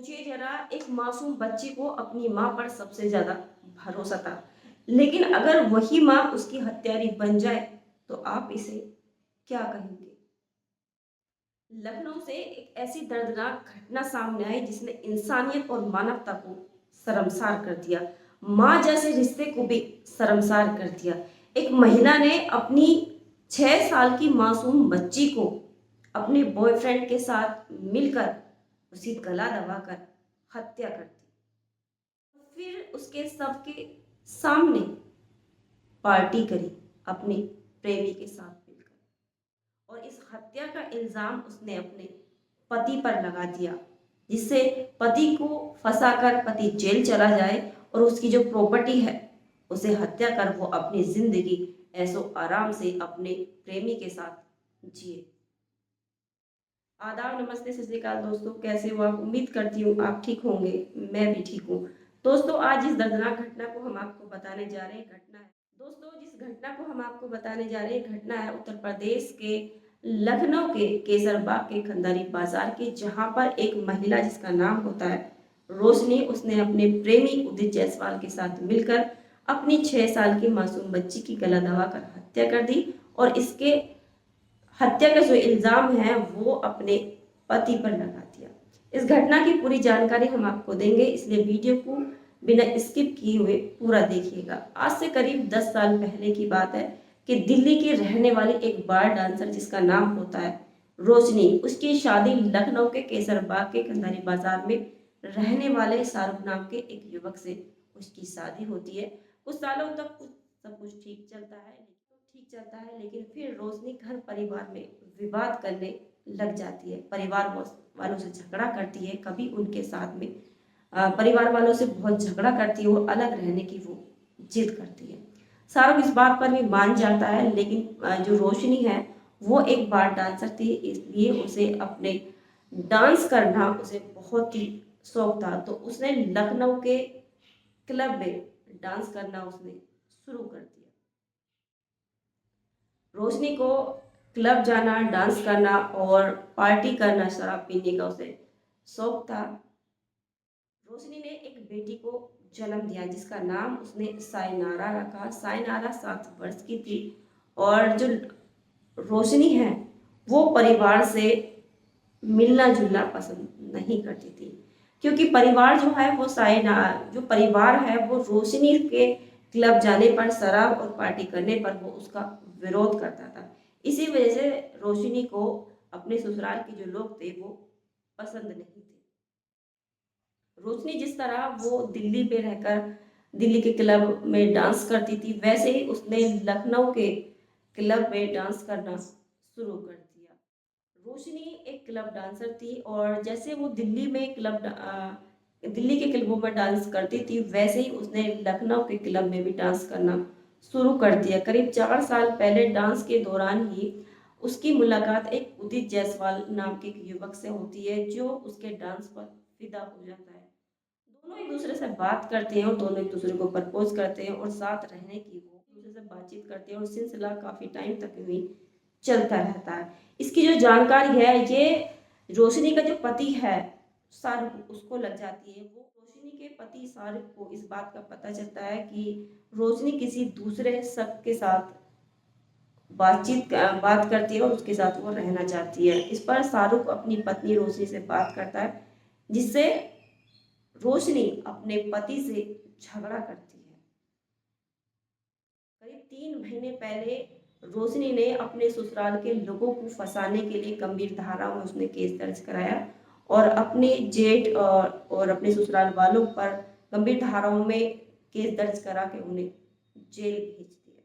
सोचिए जरा, एक मासूम बच्ची को अपनी माँ पर सबसे ज्यादा भरोसा था, लेकिन अगर वही माँ उसकी हत्यारी बन जाए तो आप इसे क्या कहेंगे। लखनऊ से एक ऐसी दर्दनाक घटना सामने आई जिसने इंसानियत और मानवता को शर्मसार कर दिया। माँ जैसे रिश्ते को भी शर्मसार कर दिया। एक महिला ने अपनी 6 साल की मासूम बच्ची को अपने बॉयफ्रेंड के साथ मिलकर उसी गला दबाकर हत्या कर दी। फिर उसके सबके सामने पार्टी करी अपने प्रेमी के साथ मिलकर, और इस हत्या का इल्जाम उसने अपने पति पर लगा दिया, जिससे पति को फंसाकर पति जेल चला जाए और उसकी जो प्रॉपर्टी है उसे हत्या कर वो अपनी जिंदगी ऐसो आराम से अपने प्रेमी के साथ जिए। आदाब, नमस्ते, सत श्री अकाल दोस्तों, कैसे हो आप। उम्मीद करती हूँ आप ठीक होंगे। मैं भी ठीक हूँ। दोस्तों, आज इस दर्दनाक घटना को हम आपको बताने जा रहे हैं। घटना है दोस्तों, जिस घटना को हम आपको बताने जा रहे हैं, घटना है उत्तर प्रदेश के लखनऊ के केसरबाग के खंदारी बाजार के, जहाँ पर एक महिला जिसका नाम होता है रोशनी, उसने अपने प्रेमी उदित जायसवाल के साथ मिलकर अपनी 6 साल की मासूम बच्ची की गला दबाकर हत्या कर दी, और इसके हत्या का जो इल्जाम है वो अपने पति पर लगा दिया। इस घटना की पूरी जानकारी हम आपको देंगे, इसलिए वीडियो को बिना स्किप किए हुए पूरा देखिएगा। आज से करीब 10 साल पहले की बात है कि दिल्ली की रहने वाली एक बार डांसर जिसका नाम होता है रोशनी, उसकी शादी लखनऊ के केसरबाग के कंधारी बाजार में रहने वाले शाहरुख नाम के एक युवक से उसकी शादी होती है। कुछ सालों तक सब कुछ ठीक चलता है, लेकिन फिर रोशनी घर परिवार में विवाद करने लग जाती है। परिवार वालों से झगड़ा करती है, कभी उनके साथ में परिवार वालों से बहुत झगड़ा करती है और अलग रहने की वो जिद करती है। शाहरुख इस बात पर भी मान जाता है, लेकिन जो रोशनी है वो एक बार डांसर थी, इसलिए उसे अपने डांस करना उसे बहुत ही शौक था। तो उसने लखनऊ के क्लब में डांस करना उसने शुरू कर दिया। रोशनी को क्लब जाना, डांस करना और पार्टी करना, शराब पीने का उसे शौक था। रोशनी ने एक बेटी को जन्म दिया जिसका नाम उसने सायनारा रखा। सायनारा 7 वर्ष की थी, और जो रोशनी है वो परिवार से मिलना जुलना पसंद नहीं करती थी, क्योंकि परिवार जो है वो जो परिवार है वो रोशनी के क्लब जाने पर, शराब और पार्टी करने पर वो उसका विरोध करता था। इसी वजह से रोशनी को अपने ससुराल के जो लोग थे वो पसंद नहीं थे। रोशनी जिस तरह वो दिल्ली पे रहकर दिल्ली के क्लब में डांस करती थी, वैसे ही उसने लखनऊ के क्लब में डांस करना शुरू कर दिया। रोशनी एक क्लब डांसर थी, और जैसे वो दिल्ली के क्लबों में डांस करती थी, वैसे ही उसने लखनऊ के क्लब में भी डांस करना शुरू कर दिया। करीब 4 साल पहले डांस के दौरान ही उसकी मुलाकात एक उदित जायसवाल नाम के एक युवक से होती है, जो उसके डांस पर फिदा हो जाता है। दोनों एक दूसरे से बात करते हैं और दोनों एक दूसरे को प्रपोज करते हैं, और साथ रहने की वो एक दूसरे से बातचीत करते हैं, और सिलसिला काफी टाइम तक भी चलता रहता है। इसकी जो जानकारी है ये रोशनी का जो पति है शाहरुख, उसको लग जाती है। वो रोशनी के पति शाहरुख को इस बात का पता चलता है कि रोशनी किसी दूसरे शख्स के साथ बात करती है और उसके साथ वो रहना चाहती है। इस पर शाहरुख अपनी पत्नी रोशनी से बात करता है, जिससे रोशनी अपने पति से झगड़ा करती है। करीब 3 महीने पहले रोशनी ने अपने ससुराल के लोगों को फंसाने के लिए गंभीर धाराओं में उसने केस दर्ज कराया, और अपने जेठ और अपने ससुराल वालों पर गंभीर धाराओं में केस दर्ज करा के उन्हें जेल भेज दिया।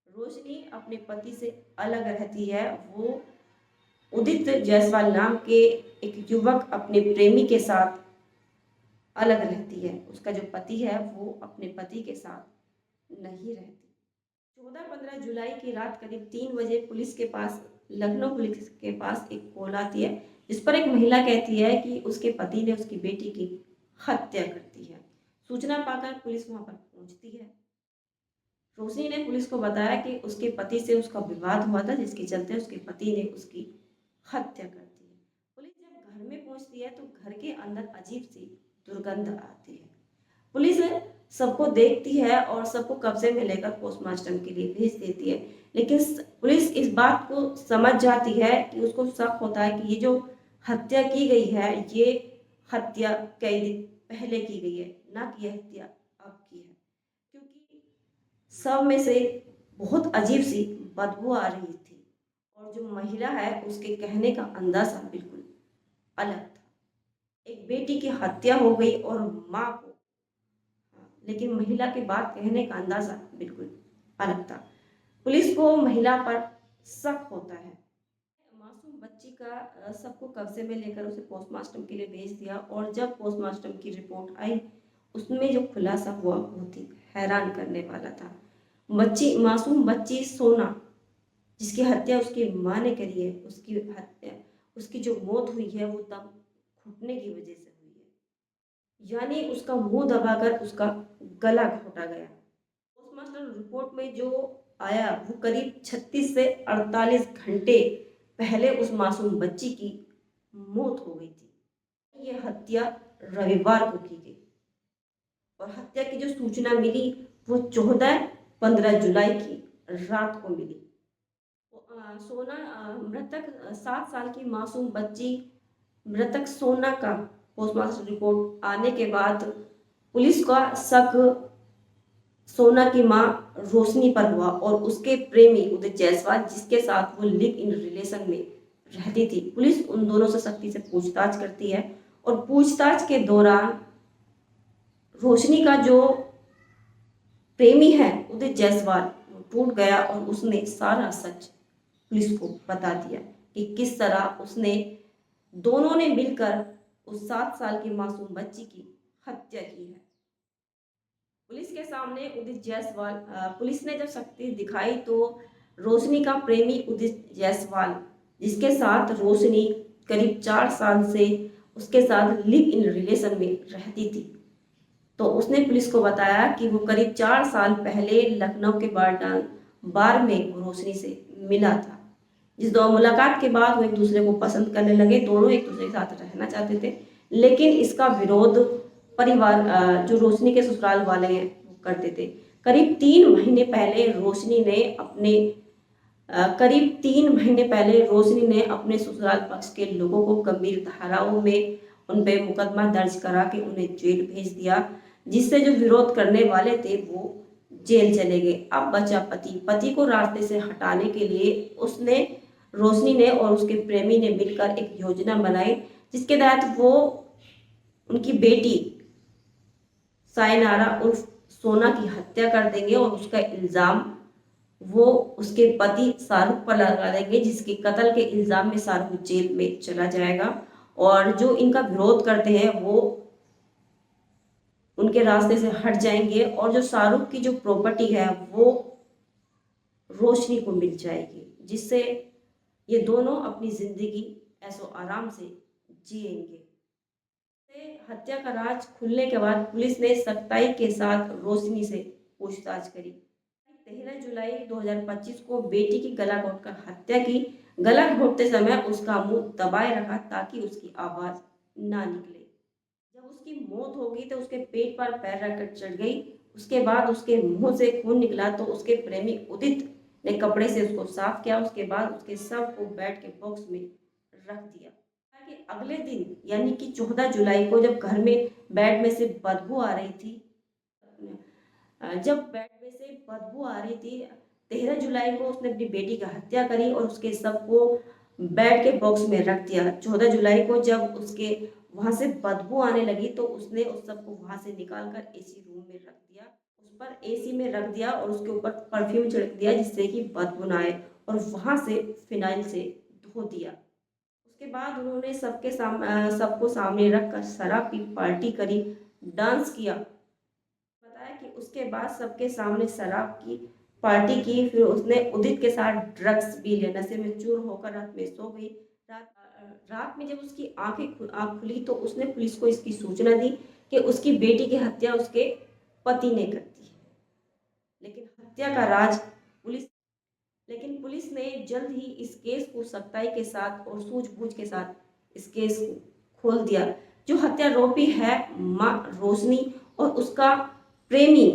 रोशनी अपने पति से अलग रहती है। वो उदित जायसवाल नाम के एक युवक अपने प्रेमी के साथ अलग रहती है। उसका जो पति है वो अपने पति के साथ नहीं रहती। 14-15 जुलाई की रात करीब 3 बजे लखनऊ पुलिस के पास एक कॉल आती है, जिस पर एक महिला कहती है कि उसके पति ने उसकी बेटी की हत्या कर दी है। सूचना पाकर पुलिस वहां पर पहुंचती है। रोशनी ने पुलिस को बताया कि उसके पति से उसका विवाद हुआ था, जिसके चलते उसके पति ने उसकी हत्या कर दी है। पुलिस जब घर में पहुंचती है तो घर के अंदर अजीब सी दुर्गंध आती है। पुलिस सबको देखती है और सबको कब्जे में लेकर पोस्टमार्टम के लिए भेज देती है। लेकिन पुलिस इस बात को समझ जाती है कि उसको शक होता है कि ये जो हत्या की गई है ये हत्या कई दिन पहले की गई है, ना कि यह हत्या अब की है, क्योंकि सब में से बहुत अजीब सी बदबू आ रही थी और जो महिला है उसके कहने का अंदाजा बिल्कुल अलग था। एक बेटी की हत्या हो गई और माँ को, लेकिन महिला के बात कहने का अंदाजा बिल्कुल अलग था। पुलिस को महिला पर शक होता है। मासूम बच्ची का सबको कब्जे में लेकर उसे पोस्टमार्टम के लिए भेज दिया और जब पोस्टमार्टम की रिपोर्ट आई उसमें जो खुलासा हुआ बहुत ही हैरान करने वाला था। मासूम बच्ची सोना, जिसकी हत्या उसकी माँ ने करी है, उसकी जो मौत हुई है वो दम घुटने की वजह से हुई है, यानी उसका मुंह दबाकर उसका गला घोटा गया। पोस्टमार्टम रिपोर्ट में जो आया वो करीब 36 से 48 घंटे पहले उस मासूम बच्ची की मौत हो गई थी। ये हत्या रविवार को की गई और हत्या की जो सूचना मिली वो 14-15 जुलाई की रात को मिली। सोना मृतक 7 साल की मासूम बच्ची मृतक सोना का पोस्टमार्टम रिपोर्ट आने के बाद पुलिस का शक सोना की मां रोशनी पर हुआ और उसके प्रेमी उदित जायसवाल, जिसके साथ वो लिव इन रिलेशन में रहती थी। पुलिस उन दोनों से सख्ती से पूछताछ करती है और पूछताछ के दौरान रोशनी का जो प्रेमी है उदित जायसवाल वो टूट गया और उसने सारा सच पुलिस को बता दिया कि किस तरह उसने दोनों ने मिलकर उस 7 साल की मासूम बच्ची की हत्या की है। पुलिस के सामने उदित जायसवाल पुलिस ने जब सख्ती दिखाई तो रोशनी का प्रेमी उदित जायसवाल, जिसके साथ रोशनी करीब 4 साल से उसके साथ लिव इन रिलेशन में रहती थी, तो उसने पुलिस को बताया कि वो करीब 4 साल पहले लखनऊ के बार में रोशनी से मिला था। जिस दो मुलाकात के बाद वो एक दूसरे को पसंद करने लगे, दोनों एक दूसरे के साथ रहना चाहते थे, लेकिन इसका विरोध परिवार जो रोशनी के ससुराल वाले हैं वो करते थे। करीब 3 महीने पहले रोशनी ने अपने ससुराल पक्ष के लोगों को गंभीर धाराओं में उन पे मुकदमा दर्ज करा के उन्हें जेल भेज दिया, जिससे जो विरोध करने वाले थे वो जेल चले गए। अब बचा पति को रास्ते से हटाने के लिए रोशनी ने और उसके प्रेमी ने मिलकर एक योजना बनाई, जिसके तहत वो उनकी बेटी सायनारा उर्फ सोना की हत्या कर देंगे और उसका इल्जाम वो उसके पति शाहरुख पर लगा देंगे, जिसके कत्ल के इल्जाम में शाहरुख जेल में चला जाएगा और जो इनका विरोध करते हैं वो उनके रास्ते से हट जाएंगे और जो शाहरुख की जो प्रॉपर्टी है वो रोशनी को मिल जाएगी, जिससे ये दोनों अपनी जिंदगी ऐसो आराम से जिएंगे। हत्या का राज खुलने के बाद पुलिस ने सख्ताई के साथ रोशनी से पूछताछ करी। 13 जुलाई 2025 को बेटी की गला घोटकर हत्या की। गला घोटते समय उसका मुंह दबाए रखा ताकि उसकी आवाज ना निकले। जब उसकी मौत हो गई तो उसके पेट पर पैर रखकर चढ़ गई। उसके बाद उसके मुंह से खून निकला तो उसके प्रेमी उदित ने कपड़े से उसको साफ किया। उसके बाद उसके शव को बेड के बॉक्स में रख दिया कि अगले दिन यानी कि 14 जुलाई को जब घर में बेड में से बदबू आ रही थी, 13 जुलाई को उसने अपनी बेटी की हत्या करी और उसके शव को बेड के बॉक्स में रख दिया। 14 जुलाई को जब उसके वहां से बदबू आने लगी तो उसने उस सब को वहां से निकालकर एसी रूम में रख दिया, उस पर एसी में रख दिया और उसके ऊपर परफ्यूम छिड़क दिया जिससे कि बदबू ना आए और वहां से फिनाइल से धो दिया। उसके बाद उन्होंने सबको सामने रखकर शराब की पार्टी करी, डांस किया। बताया कि उसके बाद सबके सामने शराब की पार्टी की, फिर उसने उदित के साथ ड्रग्स भी लिया, नशे में चूर होकर रात में सो गई। रात में जब उसकी आंख खुली तो उसने पुलिस को इसकी सूचना दी कि उसकी बेटी की हत्या उसके पति ने कर दी है। लेकिन हत्या का राज पुलिस ने जल्द ही इस केस को सख्ताई के साथ और सूझबूझ के साथ इस केस को खोल दिया। जो हत्यारोपी है मां रोशनी और उसका प्रेमी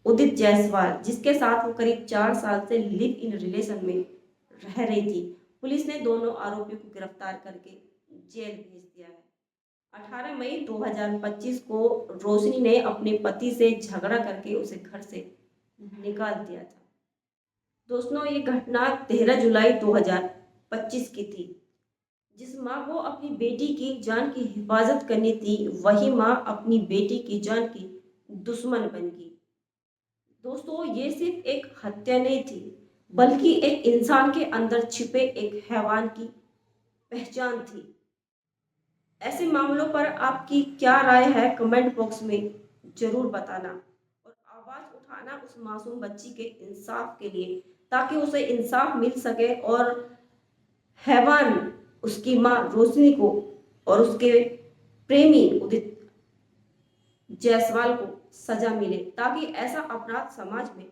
उदित जायसवाल, जिसके साथ वो करीब 4 साल से लिव इन रिलेशन में रह रही थी। पुलिस ने दोनों आरोपियों को गिरफ्तार करके जेल भेज दिया है। 18 मई 2025 को रोशनी ने अपने पति से झगड़ा करके उसे घर से निकाल दिया था। दोस्तों, ये घटना 13 जुलाई 2025 की थी। जिस माँ को अपनी बेटी की जान की हिफाजत करनी थी, वही माँ अपनी बेटी की जान की दुश्मन बन गई। दोस्तों, ये सिर्फ एक हत्या नहीं थी, बल्कि एक इंसान के अंदर छिपे एक हैवान की पहचान थी। ऐसे मामलों पर आपकी क्या राय है, कमेंट बॉक्स में जरूर बताना और आवाज उठाना उस मासूम बच्ची के इंसाफ के लिए, ताकि उसे इंसाफ मिल सके और हैवान उसकी माँ रोशनी को और उसके प्रेमी उदित जायसवाल को सजा मिले, ताकि ऐसा अपराध समाज में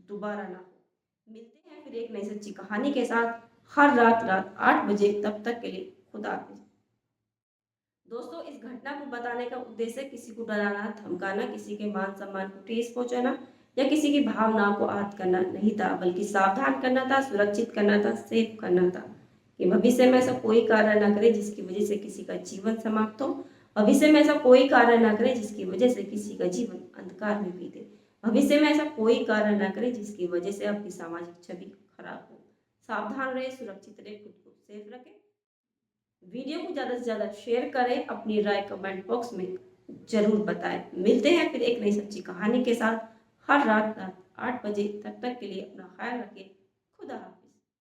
दोबारा ना हो। मिलते हैं फिर एक नई सच्ची कहानी के साथ हर रात 8 बजे। तब तक के लिए खुदा हाफिज। दोस्तों, इस घटना को बताने का उद्देश्य किसी को डराना, धमकाना, किसी के मान सम्मान को ठेस पहुंचाना या किसी की भावनाओं को आहत करना नहीं था, बल्कि सावधान करना था, सुरक्षित करना था, सेफ करना था कि भविष्य में ऐसा कोई कार्य ना करे जिसकी वजह से किसी का जीवन समाप्त हो। भविष्य में ऐसा कोई कार्य ना करे जिसकी वजह से किसी का जीवन अंधकार में बीते। भविष्य में ऐसा कोई कार्य ना करे जिसकी वजह से आपकी सामाजिक छवि खराब हो। सावधान रहे, सुरक्षित रहे, खुद को सेफ रखें। वीडियो को ज़्यादा से ज़्यादा शेयर करें, अपनी राय कमेंट बॉक्स में जरूर बताएं। मिलते हैं फिर एक नई सच्ची कहानी के साथ हर रात 8 बजे। तब तक के लिए अपना ख्याल रखें। खुदा हाफिज।